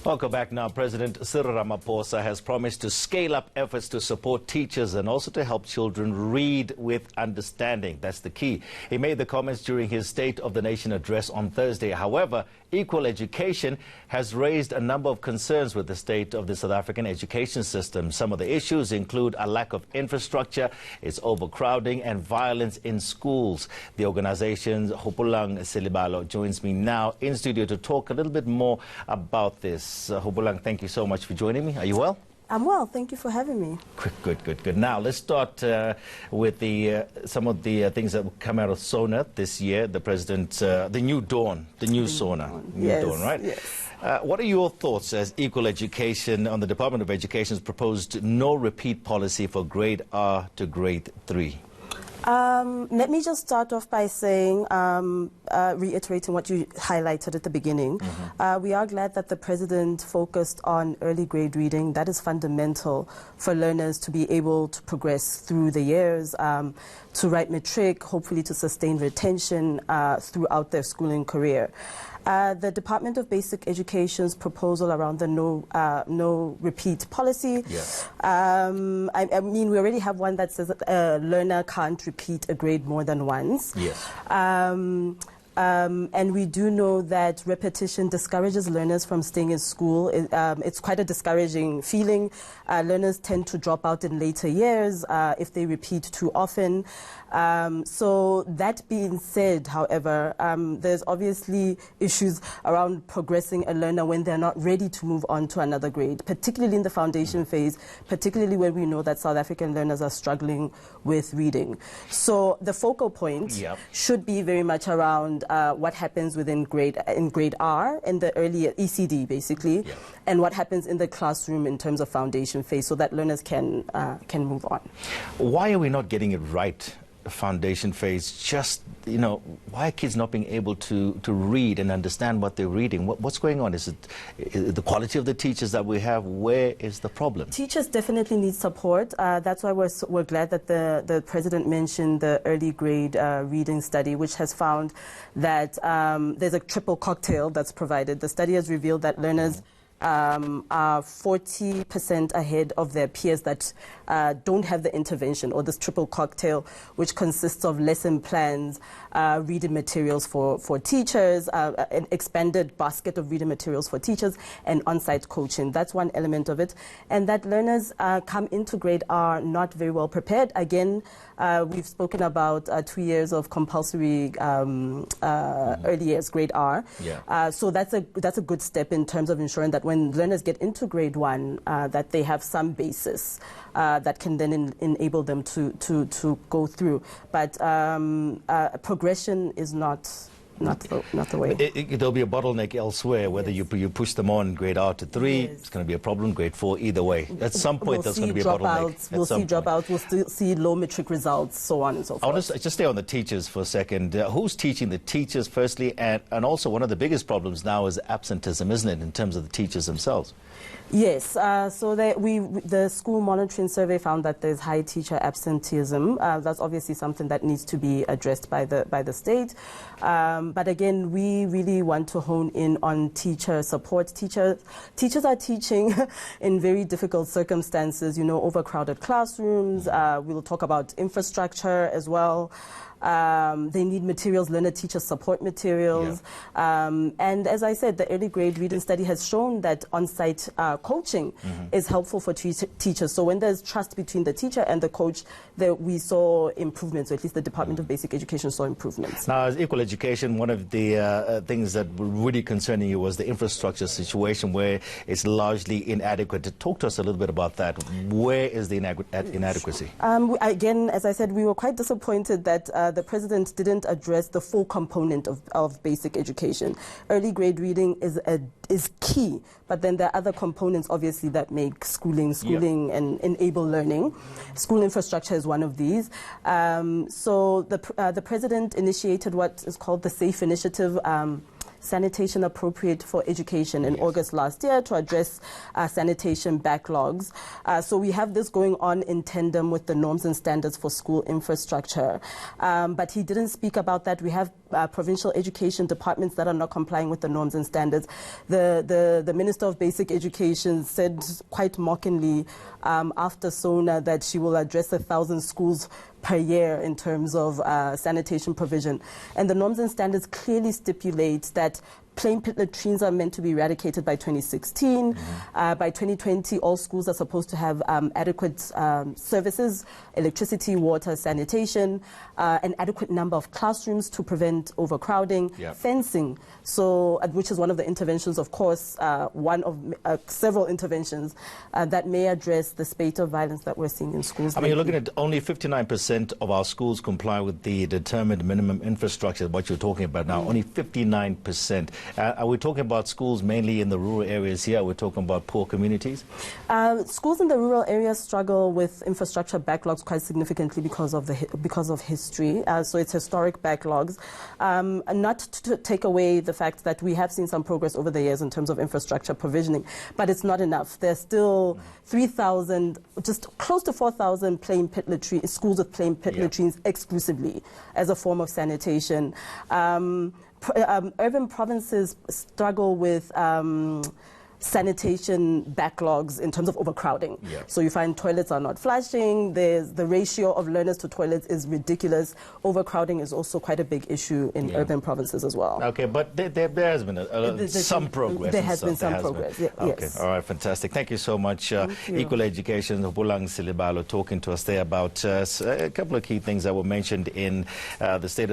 Welcome back now. President Cyril Ramaphosa has promised to scale up efforts to support teachers and also to help children read with understanding. That's the key. He made the comments during his State of the Nation address on Thursday. However, equal education has raised a number of concerns with the state of the South African education system. Some of the issues include a lack of infrastructure, its overcrowding and violence in schools. The organization's Hopulang Selibalo joins me now in studio to talk a little bit more about this. Hopulang, thank you so much for joining me. Are you well? I'm well. Thank you for having me. Good. Now, let's start with some of the things that come out of SONA this year. The president, the new dawn, the new SONA. Yes, dawn, right? Yes. What are your thoughts as equal education on the Department of Education's proposed no repeat policy for grade R to grade 3? Let me just start off by saying, reiterating what you highlighted at the beginning. We are glad that the president focused on early grade reading. That is fundamental for learners to be able to progress through the years, to write matric, hopefully to sustain retention throughout their schooling career. The Department of Basic Education's proposal around the no repeat policy. Yes. I mean, we already have one that says a learner can't repeat a grade more than once. Yes. And we do know that repetition discourages learners from staying in school. It's quite a discouraging feeling. Learners tend to drop out in later years if they repeat too often. So that being said, however, there's obviously issues around progressing a learner when they're not ready to move on to another grade, particularly in the foundation phase, particularly when we know that South African learners are struggling with reading. So the focal point should be very much around what happens within grade R, in the early ECD basically, and what happens in the classroom in terms of foundation phase, so that learners can move on. Why are we not getting it right? Foundation phase, just, you know, why are kids not being able to read and understand what they're reading? What's going on? Is it the quality of the teachers that we have? Where is the problem? Teachers definitely need support. That's why we're glad that the president mentioned the early grade reading study, which has found that there's a triple cocktail that's provided. The study has revealed that learners are 40% ahead of their peers that don't have the intervention, or this triple cocktail, which consists of lesson plans, reading materials for teachers, an expanded basket of reading materials for teachers, and on-site coaching. That's one element of it. And that learners come into grade R not very well prepared. Again, we've spoken about 2 years of compulsory early years, grade R. So that's a good step in terms of ensuring that when learners get into grade 1, that they have some basis that can then enable them to go through. But progression is not the way. There'll be a bottleneck elsewhere, whether you push them on grade R to 3, it's going to be a problem, grade 4, either way. At some point, there's going to be a bottleneck. We'll see dropouts, we'll still see low matric results, so on and so forth. I want to just stay on the teachers for a second. Who's teaching the teachers, firstly? And also, one of the biggest problems now is absenteeism, isn't it, in terms of the teachers themselves? Yes, so the school monitoring survey found that there's high teacher absenteeism. That's obviously something that needs to be addressed by the state. But again, we really want to hone in on teacher support. Teachers are teaching in very difficult circumstances, you know, overcrowded classrooms. We'll talk about infrastructure as well. They need materials, learner-teacher support materials. And as I said, the early grade reading study has shown that on-site coaching is helpful for teachers. So when there's trust between the teacher and the coach, we saw improvements, or at least the Department of Basic Education saw improvements. Now, as equal education, one of the things that were really concerning you was the infrastructure situation, where it's largely inadequate. Talk to us a little bit about that. Where is the inadequacy? Again, as I said, we were quite disappointed that the president didn't address the full component of basic education. Early grade reading is key, but then there are other components, obviously, that make schooling and enable learning. School infrastructure is one of these. So the president initiated what is called the SAFE initiative, Sanitation Appropriate for Education in August last year to address sanitation backlogs. So we have this going on in tandem with the norms and standards for school infrastructure. But he didn't speak about that. We have provincial education departments that are not complying with the norms and standards. The Minister of Basic Education said quite mockingly after SONA that she will address 1,000 schools per year in terms of sanitation provision. And the norms and standards clearly stipulate that plain pit latrines are meant to be eradicated by 2016. By 2020, all schools are supposed to have adequate services, electricity, water, sanitation, an adequate number of classrooms to prevent overcrowding, fencing, so which is one of the interventions, of course, one of several interventions that may address the spate of violence that we're seeing in schools. I mean, you're looking at only 59% of our schools comply with the determined minimum infrastructure, what you're talking about now, only 59%. Are we talking about schools mainly in the rural areas here? Are we talking about poor communities? Schools in the rural areas struggle with infrastructure backlogs quite significantly because of history. So it's historic backlogs. Not to take away the fact that we have seen some progress over the years in terms of infrastructure provisioning, but it's not enough. There's still 3,000, just close to 4,000 plain pit latrines, schools with plain pit latrines exclusively as a form of sanitation. Urban provinces struggle with sanitation backlogs in terms of overcrowding. So you find toilets are not flushing, the ratio of learners to toilets is ridiculous. Overcrowding is also quite a big issue in urban provinces as well. Okay, but there has been some progress. There has been some progress, Okay, yes. all right, fantastic. Thank you so much. Equal Education, Bulang Silibalo, talking to us there about a couple of key things that were mentioned in the State of